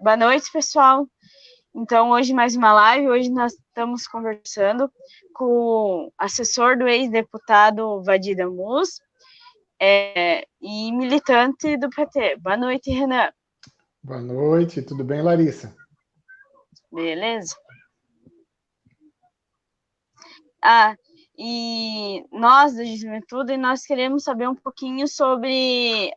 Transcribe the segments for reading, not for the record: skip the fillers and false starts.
Boa noite, pessoal. Então, hoje mais uma live. Hoje nós estamos conversando com o assessor do ex-deputado Vadir Damus e militante do PT. Boa noite, Renan. Boa noite, tudo bem, Larissa? Beleza? E nós, da Juventude, nós queremos saber um pouquinho sobre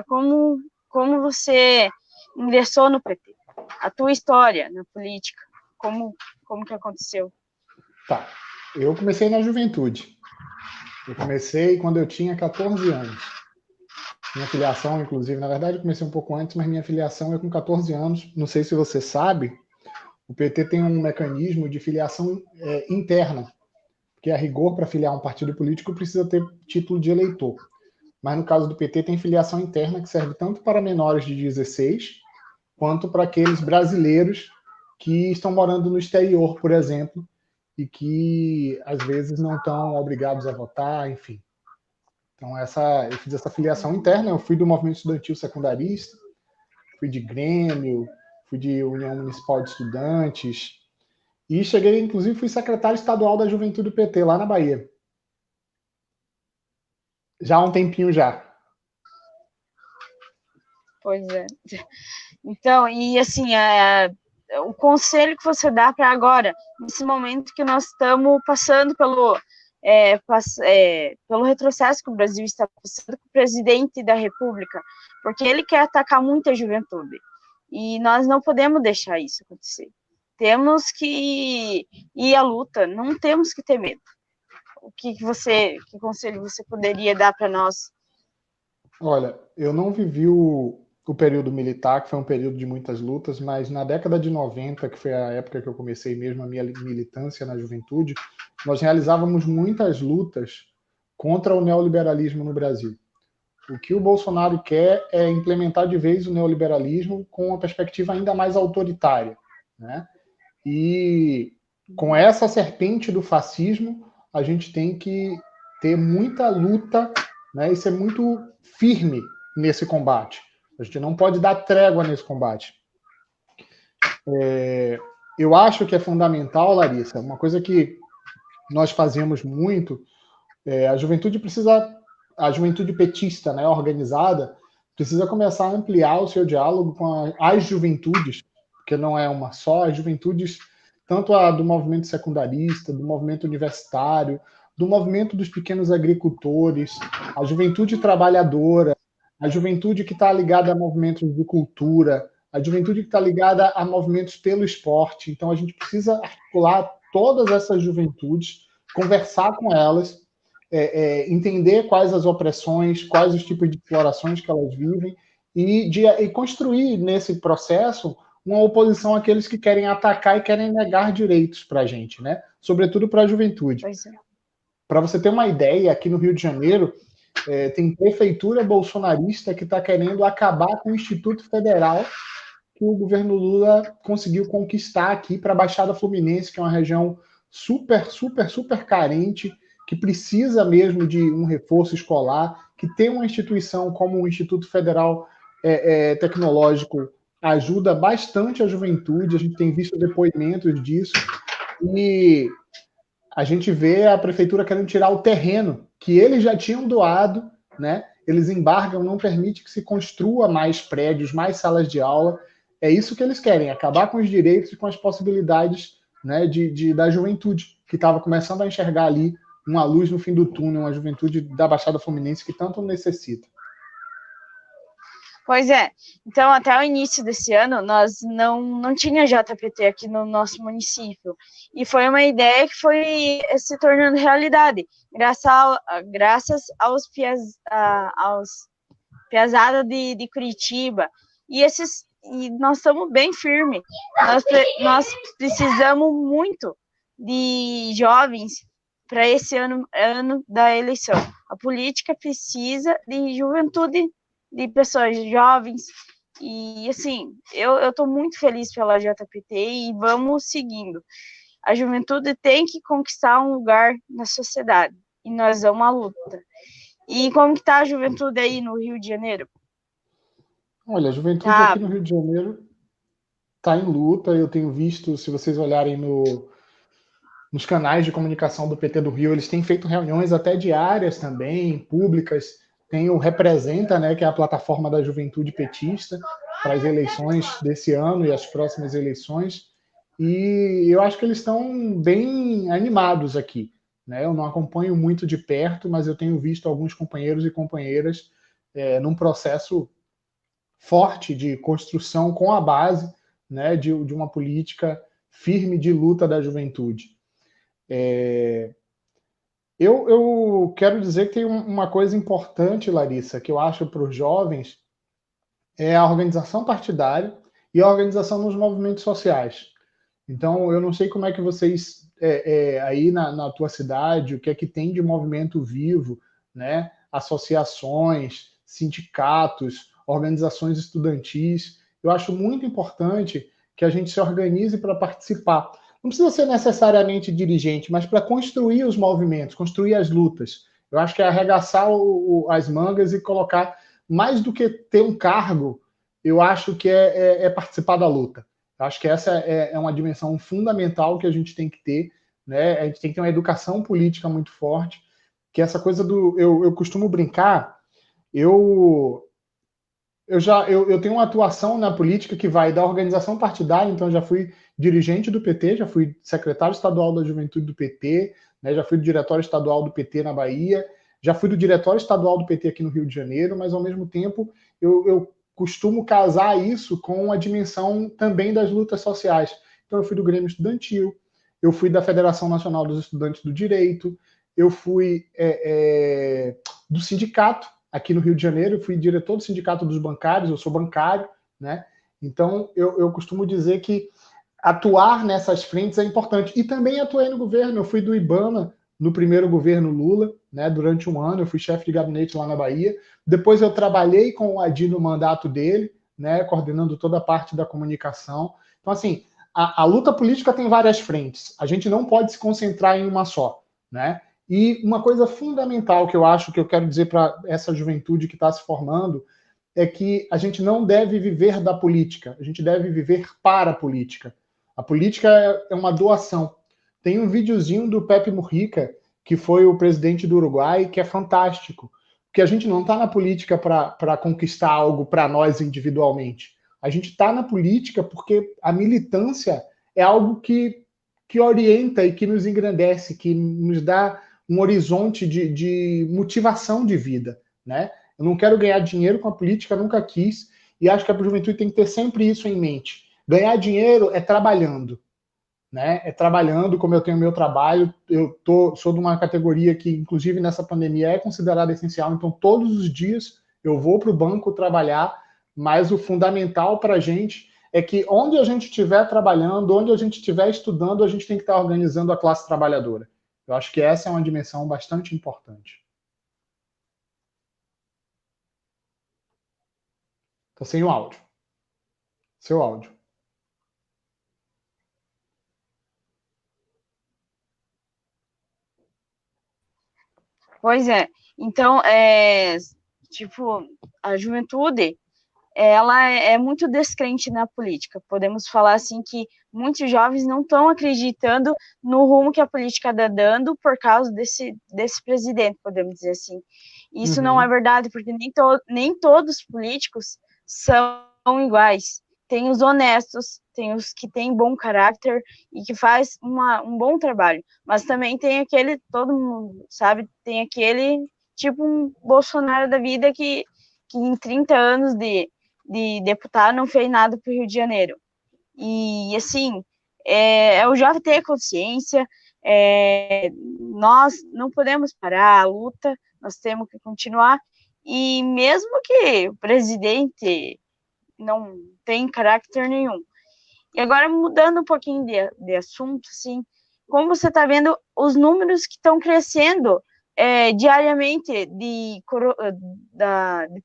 como você ingressou no PT, a tua história na política, como que aconteceu. Tá, eu comecei na juventude. Eu comecei quando eu tinha 14 anos. Minha filiação, inclusive, na verdade, eu comecei um pouco antes, mas minha filiação é com 14 anos. Não sei se você sabe, o PT tem um mecanismo de filiação interna, que a rigor, para filiar um partido político, precisa ter título de eleitor. Mas no caso do PT, tem filiação interna que serve tanto para menores de 16, quanto para aqueles brasileiros que estão morando no exterior, por exemplo, e que às vezes não estão obrigados a votar, enfim. Então, eu fiz essa filiação interna, eu fui do movimento estudantil secundarista, fui de Grêmio, fui de União Municipal de Estudantes, e cheguei, inclusive, fui secretário estadual da Juventude do PT, lá na Bahia. Já há um tempinho já. Pois é. Então, e assim, o conselho que você dá para agora, nesse momento que nós estamos passando pelo retrocesso que o Brasil está passando com o presidente da República, porque ele quer atacar muito a juventude. E nós não podemos deixar isso acontecer. Temos que ir à luta, não temos que ter medo. Que conselho você poderia dar para nós? Olha, eu não vivi o período militar, que foi um período de muitas lutas, mas na década de 90, que foi a época que eu comecei mesmo a minha militância na juventude, nós realizávamos muitas lutas contra o neoliberalismo no Brasil. O que o Bolsonaro quer é implementar de vez o neoliberalismo com uma perspectiva ainda mais autoritária, né? E com essa serpente do fascismo, a gente tem que ter muita luta, né, e ser muito firme nesse combate. A gente não pode dar trégua nesse combate. Eu acho que é fundamental, Larissa, uma coisa que nós fazemos muito, a juventude petista, né, organizada, precisa começar a ampliar o seu diálogo com as juventudes, porque não é uma só, as juventudes, tanto a do movimento secundarista, do movimento universitário, do movimento dos pequenos agricultores, a juventude trabalhadora, a juventude que está ligada a movimentos de cultura, a juventude que está ligada a movimentos pelo esporte. Então, a gente precisa articular todas essas juventudes, conversar com elas, entender quais as opressões, quais os tipos de explorações que elas vivem e construir nesse processo uma oposição àqueles que querem atacar e querem negar direitos para a gente, né? Sobretudo para a juventude. Para você ter uma ideia, aqui no Rio de Janeiro, tem prefeitura bolsonarista que está querendo acabar com o Instituto Federal que o governo Lula conseguiu conquistar aqui para a Baixada Fluminense, que é uma região super, super, super carente, que precisa mesmo de um reforço escolar, que tem uma instituição como o Instituto Federal Tecnológico ajuda bastante a juventude, a gente tem visto depoimentos disso, e a gente vê a prefeitura querendo tirar o terreno que eles já tinham doado, né? Eles embargam, não permite que se construa mais prédios, mais salas de aula. É isso que eles querem, acabar com os direitos e com as possibilidades, né, da juventude, que estava começando a enxergar ali uma luz no fim do túnel, uma juventude da Baixada Fluminense que tanto necessita. Pois é. Então, até o início desse ano, nós não tinha JPT aqui no nosso município. E foi uma ideia que foi se tornando realidade, graças aos piazada de Curitiba. E nós estamos bem firmes. Nós precisamos muito de jovens para esse ano da eleição. A política precisa de juventude, de pessoas jovens, e assim, eu estou muito feliz pela JPT e vamos seguindo. A juventude tem que conquistar um lugar na sociedade, e nós vamos à luta. E como que está a juventude aí no Rio de Janeiro? Olha, a juventude Tá, aqui no Rio de Janeiro está em luta. Eu tenho visto, se vocês olharem nos canais de comunicação do PT do Rio, eles têm feito reuniões até diárias também, públicas. Tem o Representa, né, que é a plataforma da juventude petista, para as eleições desse ano e as próximas eleições. E eu acho que eles estão bem animados aqui. Né? Eu não acompanho muito de perto, mas eu tenho visto alguns companheiros e companheiras num processo forte de construção com a base, né, de uma política firme de luta da juventude. Eu quero dizer que tem uma coisa importante, Larissa, que eu acho para os jovens, é a organização partidária e a organização nos movimentos sociais. Então, eu não sei como é que vocês, aí na tua cidade, o que é que tem de movimento vivo, né? Associações, sindicatos, organizações estudantis. Eu acho muito importante que a gente se organize para participar. Não precisa ser necessariamente dirigente, mas para construir os movimentos, construir as lutas. Eu acho que é arregaçar as mangas e colocar, mais do que ter um cargo, eu acho que é participar da luta. Eu acho que essa é uma dimensão fundamental que a gente tem que ter, né? A gente tem que ter uma educação política muito forte, que essa coisa do... Eu costumo brincar, eu eu tenho uma atuação na política que vai da organização partidária, então já fui dirigente do PT, já fui secretário estadual da Juventude do PT, né, já fui do diretório estadual do PT na Bahia, já fui do diretório estadual do PT aqui no Rio de Janeiro, mas ao mesmo tempo eu costumo casar isso com a dimensão também das lutas sociais. Então eu fui do Grêmio Estudantil, eu fui da Federação Nacional dos Estudantes do Direito, eu fui do sindicato, aqui no Rio de Janeiro, eu fui diretor do Sindicato dos Bancários, eu sou bancário, né? Então, eu costumo dizer que atuar nessas frentes é importante. E também atuei no governo, eu fui do IBAMA no primeiro governo Lula, né? Durante um ano, eu fui chefe de gabinete lá na Bahia. Depois eu trabalhei com o Adi no mandato dele, né? Coordenando toda a parte da comunicação. Então, assim, a luta política tem várias frentes. A gente não pode se concentrar em uma só, né? E uma coisa fundamental que eu acho que eu quero dizer para essa juventude que está se formando é que a gente não deve viver da política, a gente deve viver para a política. A política é uma doação. Tem um videozinho do Pepe Mujica, que foi o presidente do Uruguai, que é fantástico. Porque a gente não está na política para conquistar algo para nós individualmente. A gente está na política porque a militância é algo que orienta e que nos engrandece, que nos dá um horizonte de motivação de vida, né? Eu não quero ganhar dinheiro com a política, nunca quis, e acho que a juventude tem que ter sempre isso em mente. Ganhar dinheiro é trabalhando, né? É trabalhando, como eu tenho meu trabalho, sou de uma categoria que, inclusive nessa pandemia, é considerada essencial, então todos os dias eu vou para o banco trabalhar, mas o fundamental para a gente é que onde a gente estiver trabalhando, onde a gente estiver estudando, a gente tem que estar organizando a classe trabalhadora. Eu acho que essa é uma dimensão bastante importante. Está sem o áudio. Seu áudio. pois é. Então, tipo, a juventude, ela é muito descrente na política. Podemos falar assim que muitos jovens não estão acreditando no rumo que a política está dando por causa desse presidente, podemos dizer assim. Isso não é Uhum. verdade, porque nem todos os políticos são iguais. Tem os honestos, tem os que têm bom caráter e que faz um bom trabalho. Mas também tem aquele, todo mundo sabe, tem aquele tipo um Bolsonaro da vida que em 30 anos de deputado não fez nada para o Rio de Janeiro. E, assim, o jovem ter consciência, nós não podemos parar a luta, nós temos que continuar. E mesmo que o presidente não tem caráter nenhum. E agora, mudando um pouquinho de assunto, assim, como você está vendo os números que estão crescendo diariamente de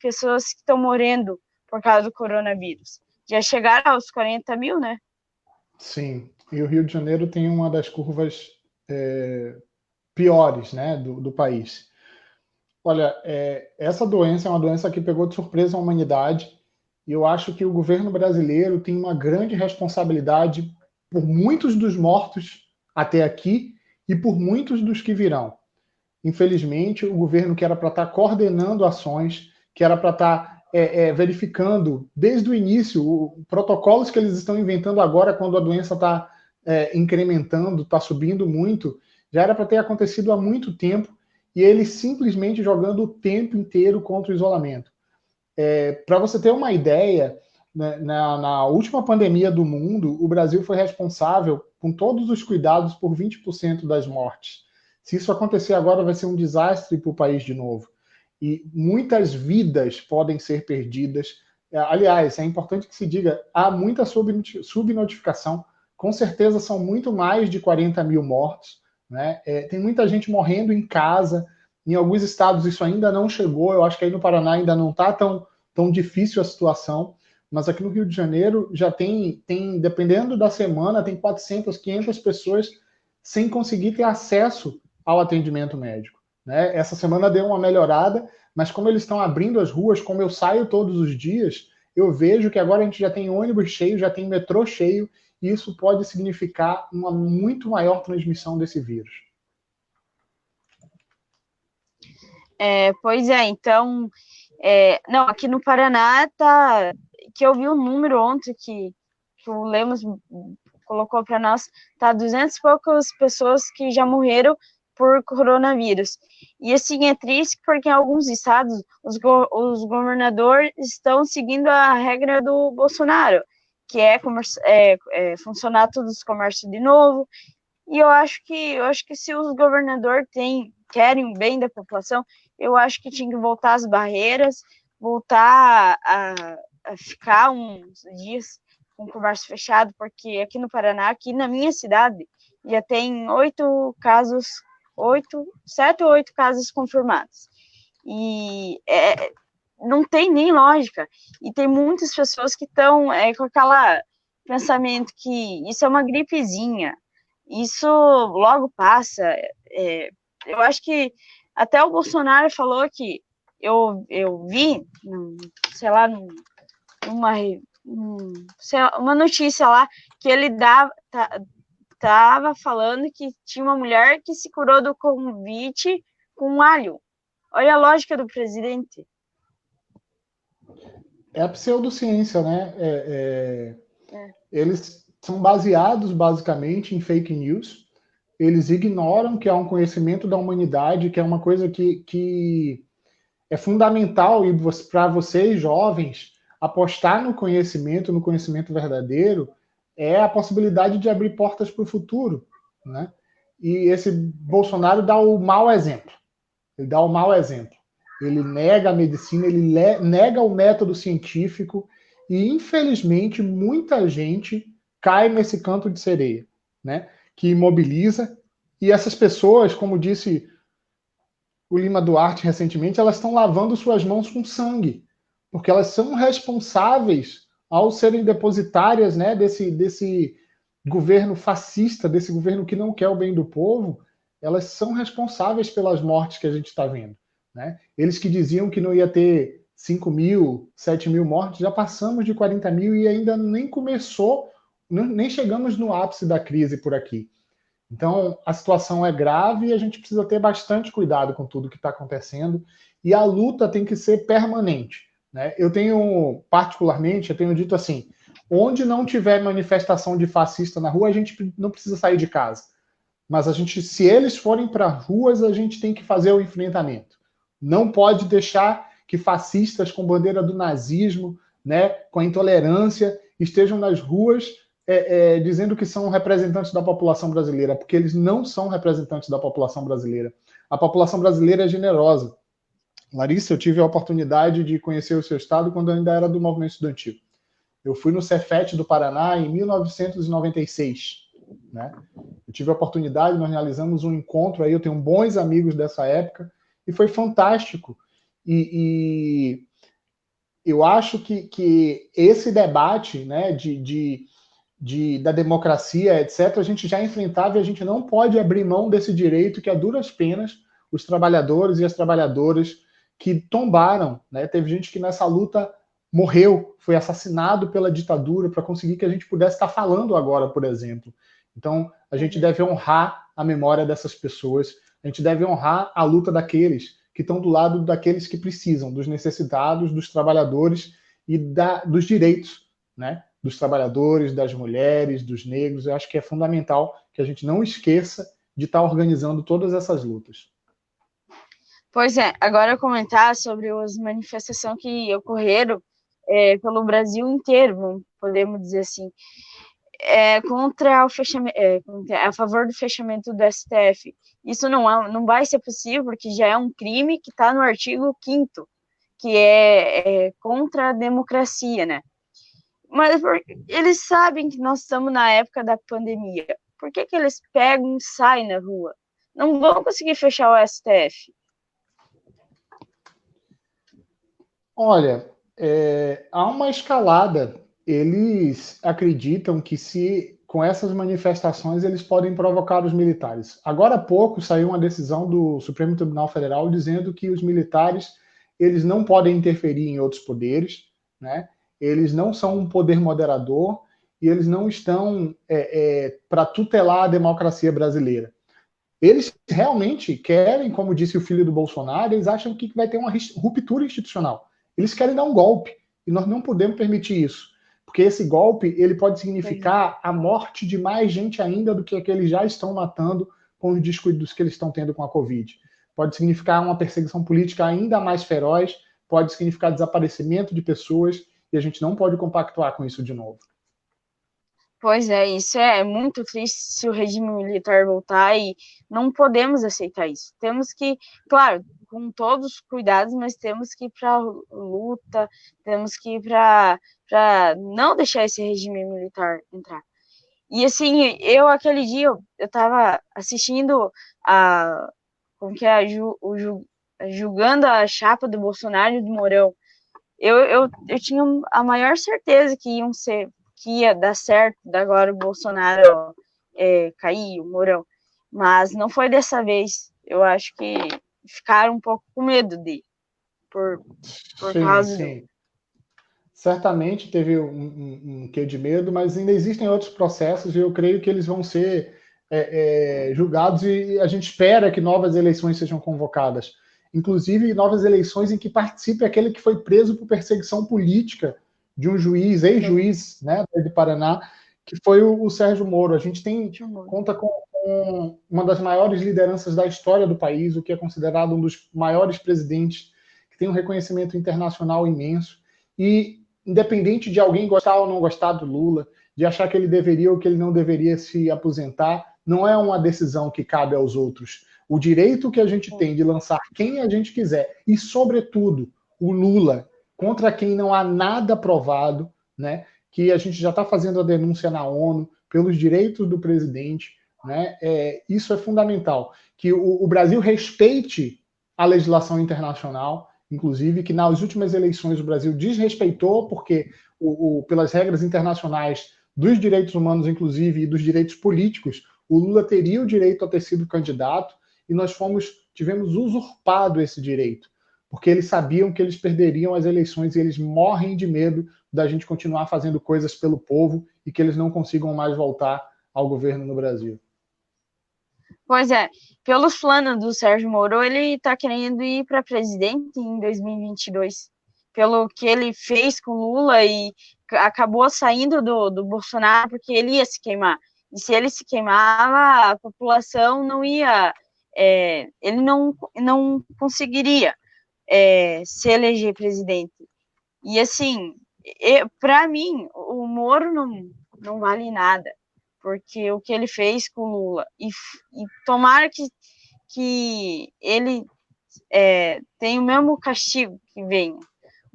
pessoas que estão morrendo por causa do coronavírus? Já chegaram aos 40 mil, né? Sim, e o Rio de Janeiro tem uma das curvas piores, né, do país. Olha, essa doença é uma doença que pegou de surpresa a humanidade E eu acho que o governo brasileiro tem uma grande responsabilidade por muitos dos mortos até aqui e por muitos dos que virão. Infelizmente, o governo que era para estar coordenando ações, que era para estar verificando desde o início protocolos que eles estão inventando agora, quando a doença está incrementando, está subindo muito, já era para ter acontecido há muito tempo, e eles simplesmente jogando o tempo inteiro contra o isolamento. Para você ter uma ideia, né, na última pandemia do mundo, o Brasil foi responsável, com todos os cuidados, por 20% das mortes. Se isso acontecer agora, vai ser um desastre para o país de novo. E muitas vidas podem ser perdidas. Aliás, é importante que se diga, há muita subnotificação. Com certeza são muito mais de 40 mil mortos. Né? Tem muita gente morrendo em casa. Em alguns estados isso ainda não chegou. Eu acho que aí no Paraná ainda não está tão difícil a situação. Mas aqui no Rio de Janeiro já tem, dependendo da semana, tem 400, 500 pessoas sem conseguir ter acesso ao atendimento médico. Né? Essa semana deu uma melhorada, mas como eles estão abrindo as ruas, como eu saio todos os dias, eu vejo que agora a gente já tem ônibus cheio, já tem metrô cheio, e isso pode significar uma muito maior transmissão desse vírus. Pois é, então, não, aqui no Paraná tá, que eu vi um número ontem que o Lemos colocou para nós, tá 200 e poucas pessoas que já morreram por coronavírus. E assim, é triste porque em alguns estados os governadores estão seguindo a regra do Bolsonaro, que é funcionar todos os comércios de novo. E eu acho que se os governadores querem o bem da população, eu acho que tinha que voltar às barreiras, voltar a ficar uns dias com o comércio fechado, porque aqui no Paraná, aqui na minha cidade, já tem 7 ou 8 casos confirmados. E não tem nem lógica. E tem muitas pessoas que estão com aquele pensamento que isso é uma gripezinha, isso logo passa. Eu acho que até o Bolsonaro falou que eu vi, sei lá, uma notícia lá que ele estava falando que tinha uma mulher que se curou do Covid com alho. Olha a lógica do presidente. É a pseudociência, né? Eles são baseados basicamente em fake news. Eles ignoram que há um conhecimento da humanidade, que é uma coisa que é fundamental, e para vocês, jovens, apostar no conhecimento verdadeiro, é a possibilidade de abrir portas para o futuro. Né? E esse Bolsonaro dá o mau exemplo. Ele dá o mau exemplo. Ele nega a medicina, ele nega o método científico, e, infelizmente, muita gente cai nesse canto de sereia, né? Que imobiliza, e essas pessoas, como disse o Lima Duarte recentemente, elas estão lavando suas mãos com sangue, porque elas são responsáveis ao serem depositárias, né, desse governo fascista, desse governo que não quer o bem do povo. Elas são responsáveis pelas mortes que a gente está vendo. Né? Eles que diziam que não ia ter 5 mil, 7 mil mortes, já passamos de 40 mil e ainda nem começou, nem chegamos no ápice da crise por aqui. Então, a situação é grave e a gente precisa ter bastante cuidado com tudo que está acontecendo, e a luta tem que ser permanente. Né? Eu tenho dito assim, onde não tiver manifestação de fascista na rua, a gente não precisa sair de casa. Mas se eles forem para ruas, a gente tem que fazer o enfrentamento. Não pode deixar que fascistas com bandeira do nazismo, né, com a intolerância, estejam nas ruas dizendo que são representantes da população brasileira, porque eles não são representantes da população brasileira. A população brasileira é generosa. Larissa, eu tive a oportunidade de conhecer o seu estado quando eu ainda era do movimento estudantil. Eu fui no Cefet do Paraná em 1996. Né? Eu tive a oportunidade, nós realizamos um encontro aí, eu tenho bons amigos dessa época, e foi fantástico. E eu acho que esse debate, né, da democracia, etc., a gente já enfrentava, e a gente não pode abrir mão desse direito que, a duras penas, os trabalhadores e as trabalhadoras que tombaram. Né? Teve gente que nessa luta morreu, foi assassinado pela ditadura para conseguir que a gente pudesse estar falando agora, por exemplo. Então, a gente deve honrar a memória dessas pessoas, a gente deve honrar a luta daqueles que estão do lado daqueles que precisam, dos necessitados, dos trabalhadores e dos direitos, né? Dos trabalhadores, das mulheres, dos negros. Eu acho que é fundamental que a gente não esqueça de estar organizando todas essas lutas. Pois é, agora comentar sobre as manifestações que ocorreram pelo Brasil inteiro, podemos dizer assim, contra o fechamento, a favor do fechamento do STF. Isso não vai ser possível, porque já é um crime que está no artigo 5º, que é contra a democracia, né? Mas eles sabem que nós estamos na época da pandemia. Por que eles pegam e saem na rua? Não vão conseguir fechar o STF. Olha, há uma escalada. Eles acreditam que se com essas manifestações eles podem provocar os militares. Agora há pouco saiu uma decisão do Supremo Tribunal Federal dizendo que os militares eles não podem interferir em outros poderes, né? Eles não são um poder moderador e eles não estão para tutelar a democracia brasileira. Eles realmente querem, como disse o filho do Bolsonaro, eles acham que vai ter uma ruptura institucional. Eles querem dar um golpe e nós não podemos permitir isso, porque esse golpe ele pode significar a morte de mais gente ainda do que eles já estão matando com os descuidos que eles estão tendo com a Covid. Pode significar uma perseguição política ainda mais feroz, pode significar desaparecimento de pessoas e a gente não pode compactuar com isso de novo. Pois é, isso é muito triste se o regime militar voltar e não podemos aceitar isso. Temos que, claro, com todos os cuidados, mas temos que ir para a luta, temos que ir para não deixar esse regime militar entrar. E assim, aquele dia, eu estava assistindo julgando a chapa do Bolsonaro e do Mourão. Eu tinha a maior certeza que ia dar certo, agora o Bolsonaro cair, o Mourão. Mas não foi dessa vez. Eu acho que ficaram um pouco com medo por causa sim. Certamente teve um quê de medo, mas ainda existem outros processos e eu creio que eles vão ser julgados e a gente espera que novas eleições sejam convocadas. Inclusive novas eleições em que participe aquele que foi preso por perseguição política de um juiz, ex-juiz, né, de Paraná, que foi o Sérgio Moro. A gente conta com uma das maiores lideranças da história do país, o que é considerado um dos maiores presidentes, que tem um reconhecimento internacional imenso. E, independente de alguém gostar ou não gostar do Lula, de achar que ele deveria ou que ele não deveria se aposentar, não é uma decisão que cabe aos outros. O direito que a gente tem de lançar quem a gente quiser, e, sobretudo, o Lula, contra quem não há nada provado, né, que a gente já está fazendo a denúncia na ONU pelos direitos do presidente, né, isso é fundamental. Que o Brasil respeite a legislação internacional, inclusive, que nas últimas eleições o Brasil desrespeitou, porque pelas regras internacionais dos direitos humanos, inclusive, e dos direitos políticos, o Lula teria o direito a ter sido candidato, e nós tivemos usurpado esse direito, porque eles sabiam que eles perderiam as eleições e eles morrem de medo da gente continuar fazendo coisas pelo povo e que eles não consigam mais voltar ao governo no Brasil. Pois é, pelos planos do Sérgio Moro, ele está querendo ir para presidente em 2022, pelo que ele fez com Lula e acabou saindo do Bolsonaro porque ele ia se queimar. E se ele se queimava, a população não ia, ele não conseguiria se eleger presidente. E assim, para mim, o Moro não vale nada, porque o que ele fez com o Lula, e tomara que ele tenha o mesmo castigo que venha,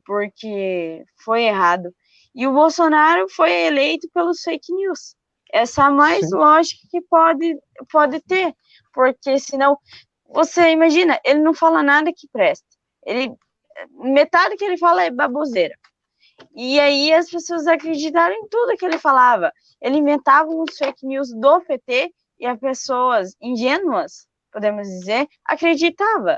porque foi errado. E o Bolsonaro foi eleito pelos fake news. Essa é a mais lógica que pode ter, porque senão, você imagina, ele não fala nada que presta. Metade que ele fala é baboseira. E aí as pessoas acreditaram em tudo que ele falava. Ele inventava os fake news do PT e as pessoas ingênuas, podemos dizer, acreditavam.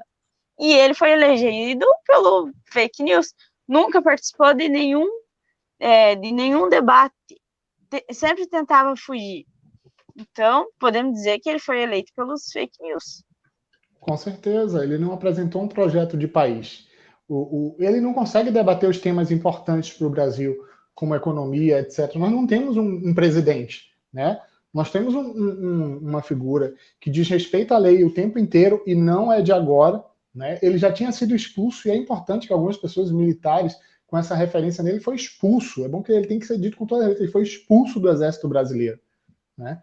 E ele foi elegido pelo fake news. nunca participou de nenhum debate, sempre tentava fugir. Então, podemos dizer que ele foi eleito pelos fake news. Com certeza, ele não apresentou um projeto de país. Ele não consegue debater os temas importantes para o Brasil, como economia, etc. Nós não temos um presidente, né? Nós temos uma figura que diz respeito à lei o tempo inteiro e não é de agora, né? Ele já tinha sido expulso e é importante que algumas pessoas militares com essa referência nele foi expulso. É bom que ele tem que ser dito com toda a letra. Ele foi expulso do Exército Brasileiro, né?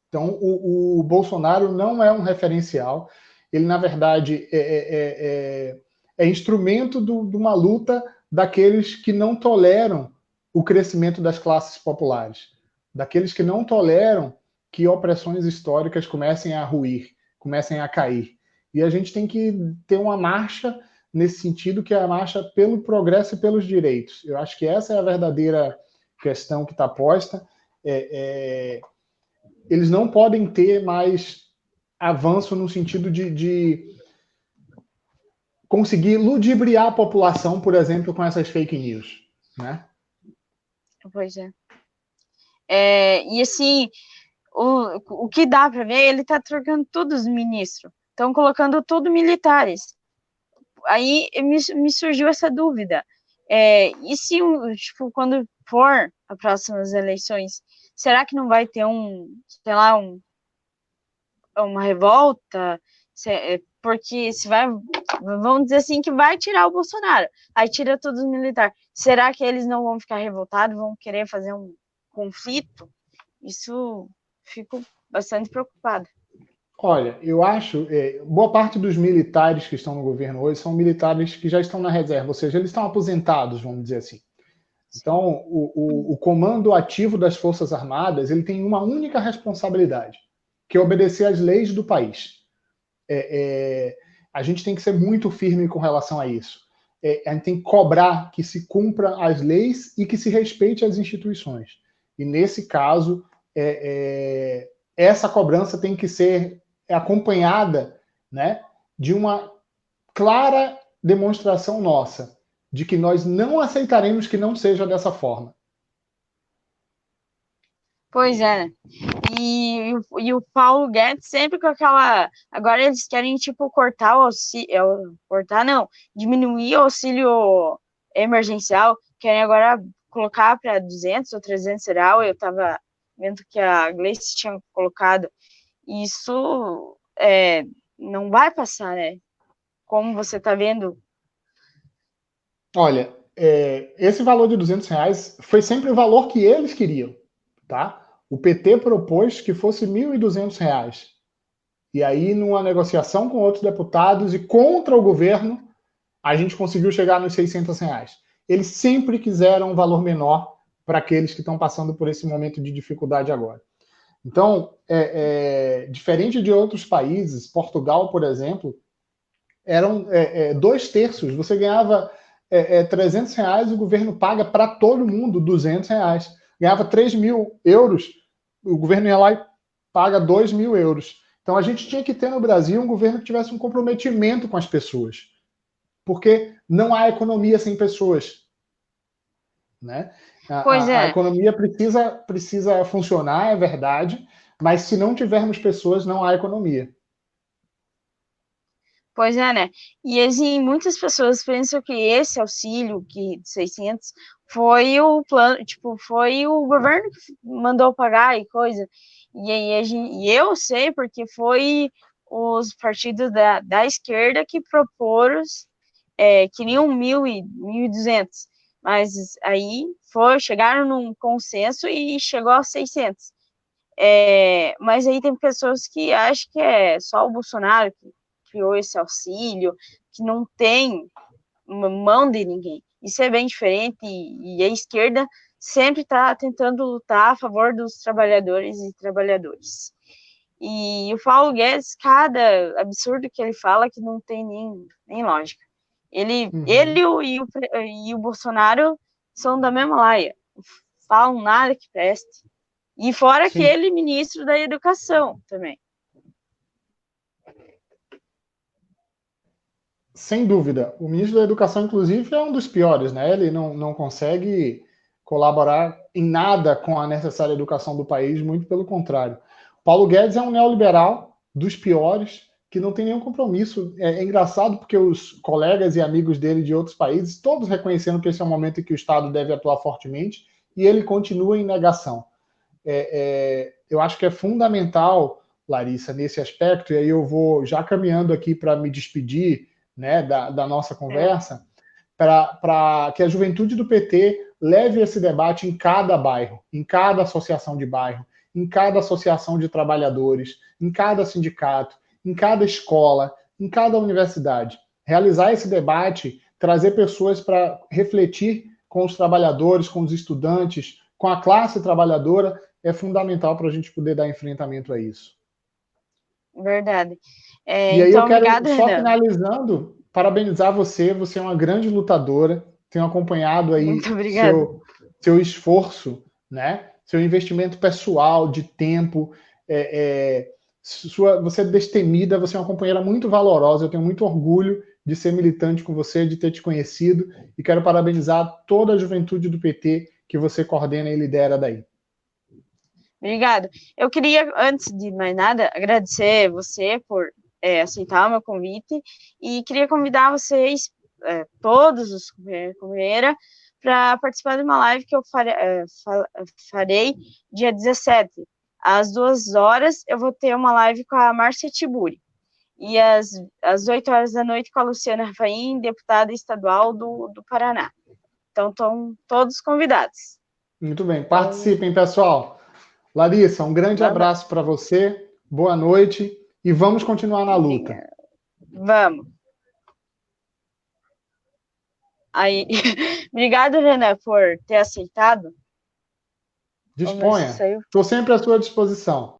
Então, o Bolsonaro não é um referencial. Ele, na verdade, é instrumento de uma luta daqueles que não toleram o crescimento das classes populares, daqueles que não toleram que opressões históricas comecem a ruir, comecem a cair. E a gente tem que ter uma marcha nesse sentido, que é a marcha pelo progresso e pelos direitos. Eu acho que essa é a verdadeira questão que está posta. Eles não podem ter mais avanço no sentido de conseguir ludibriar a população, por exemplo, com essas fake news, né? Pois é. E assim, o que dá para ver, ele tá trocando todos os ministros, estão colocando tudo militares. Aí me surgiu essa dúvida. E se, tipo, quando for as próximas eleições, será que não vai ter sei lá, uma revolta? Porque se vai, vamos dizer assim, que vai tirar o Bolsonaro, aí tira todos os militares. Será que eles não vão ficar revoltados, vão querer fazer um conflito? Isso fico bastante preocupada. Olha, eu acho, boa parte dos militares que estão no governo hoje são militares que já estão na reserva, ou seja, eles estão aposentados, vamos dizer assim. Então, o comando ativo das Forças Armadas, ele tem uma única responsabilidade, que é obedecer às leis do país. A gente tem que ser muito firme com relação a isso. A gente tem que cobrar que se cumpra as leis e que se respeite as instituições. E, nesse caso, essa cobrança tem que ser acompanhada, né, de uma clara demonstração nossa de que nós não aceitaremos que não seja dessa forma. Pois é, né? E o Paulo Guedes sempre com aquela. Agora eles querem, tipo, cortar o auxílio. Cortar, não. Diminuir o auxílio emergencial. Querem agora colocar para 200 ou 300 reais. Eu tava vendo que a Gleice tinha colocado. Isso não vai passar, né? Como você tá vendo. Olha, esse valor de 200 reais foi sempre o valor que eles queriam, tá? O PT propôs que fosse 1.200 reais. E aí, numa negociação com outros deputados e contra o governo, a gente conseguiu chegar nos 600 reais. Eles sempre quiseram um valor menor para aqueles que estão passando por esse momento de dificuldade agora. Então, diferente de outros países, Portugal, por exemplo, eram 2/3. Você ganhava 300 reais, o governo paga para todo mundo 200 reais. Ganhava 3.000 euros, o governo ia lá e paga 2.000 euros. Então, a gente tinha que ter no Brasil um governo que tivesse um comprometimento com as pessoas. Porque não há economia sem pessoas. Né? A economia precisa funcionar, é verdade, mas se não tivermos pessoas, não há economia. Pois é, né? E assim, muitas pessoas pensam que esse auxílio de 600 foi o plano, tipo, foi o governo que mandou pagar e coisa. E aí eu sei porque foi os partidos da esquerda que proporam que nem 1.000 e 1.200. Mas aí chegaram num consenso e chegou a 600. Mas aí tem pessoas que acham que é só o Bolsonaro que criou esse auxílio, que não tem mão de ninguém. Isso é bem diferente e a esquerda sempre está tentando lutar a favor dos trabalhadores e trabalhadoras. E o Paulo Guedes, cada absurdo que ele fala que não tem nem lógica. Ele e o Bolsonaro são da mesma laia, falam nada que preste. E fora Sim. aquele ministro da Educação também. Sem dúvida. O ministro da Educação, inclusive, é um dos piores, né? Ele não consegue colaborar em nada com a necessária educação do país, muito pelo contrário. Paulo Guedes é um neoliberal dos piores, que não tem nenhum compromisso. É engraçado porque os colegas e amigos dele de outros países, todos reconhecendo que esse é um momento em que o Estado deve atuar fortemente, e ele continua em negação. Eu acho que é fundamental, Larissa, nesse aspecto, e aí eu vou já caminhando aqui para me despedir, né, da nossa conversa, para que a juventude do PT leve esse debate em cada bairro, em cada associação de bairro, em cada associação de trabalhadores, em cada sindicato, em cada escola, em cada universidade. Realizar esse debate, trazer pessoas para refletir com os trabalhadores, com os estudantes, com a classe trabalhadora, é fundamental para a gente poder dar enfrentamento a isso. Verdade. E aí Então, eu quero, obrigado, só Renan. finalizando, parabenizar você. Você é uma grande lutadora. Tenho acompanhado aí Muito obrigada. seu esforço, né? Seu investimento pessoal, de tempo. Você é destemida, você é uma companheira muito valorosa. Eu tenho muito orgulho de ser militante com você, de ter te conhecido. E quero parabenizar toda a juventude do PT que você coordena e lidera daí. Obrigado. Eu queria, antes de mais nada, agradecer você por aceitar o meu convite e queria convidar vocês, todos os companheiros, para participar de uma live que eu farei dia 17. Às 2 horas, eu vou ter uma live com a Márcia Tiburi. E às 8 horas da noite com a Luciana Rafaim, deputada estadual do Paraná. Então, estão todos convidados. Muito bem. Participem, pessoal. Larissa, um grande abraço para você, boa noite e vamos continuar na luta. Vamos. Aí, obrigado, Renan, por ter aceitado. Disponha. Estou sempre à sua disposição.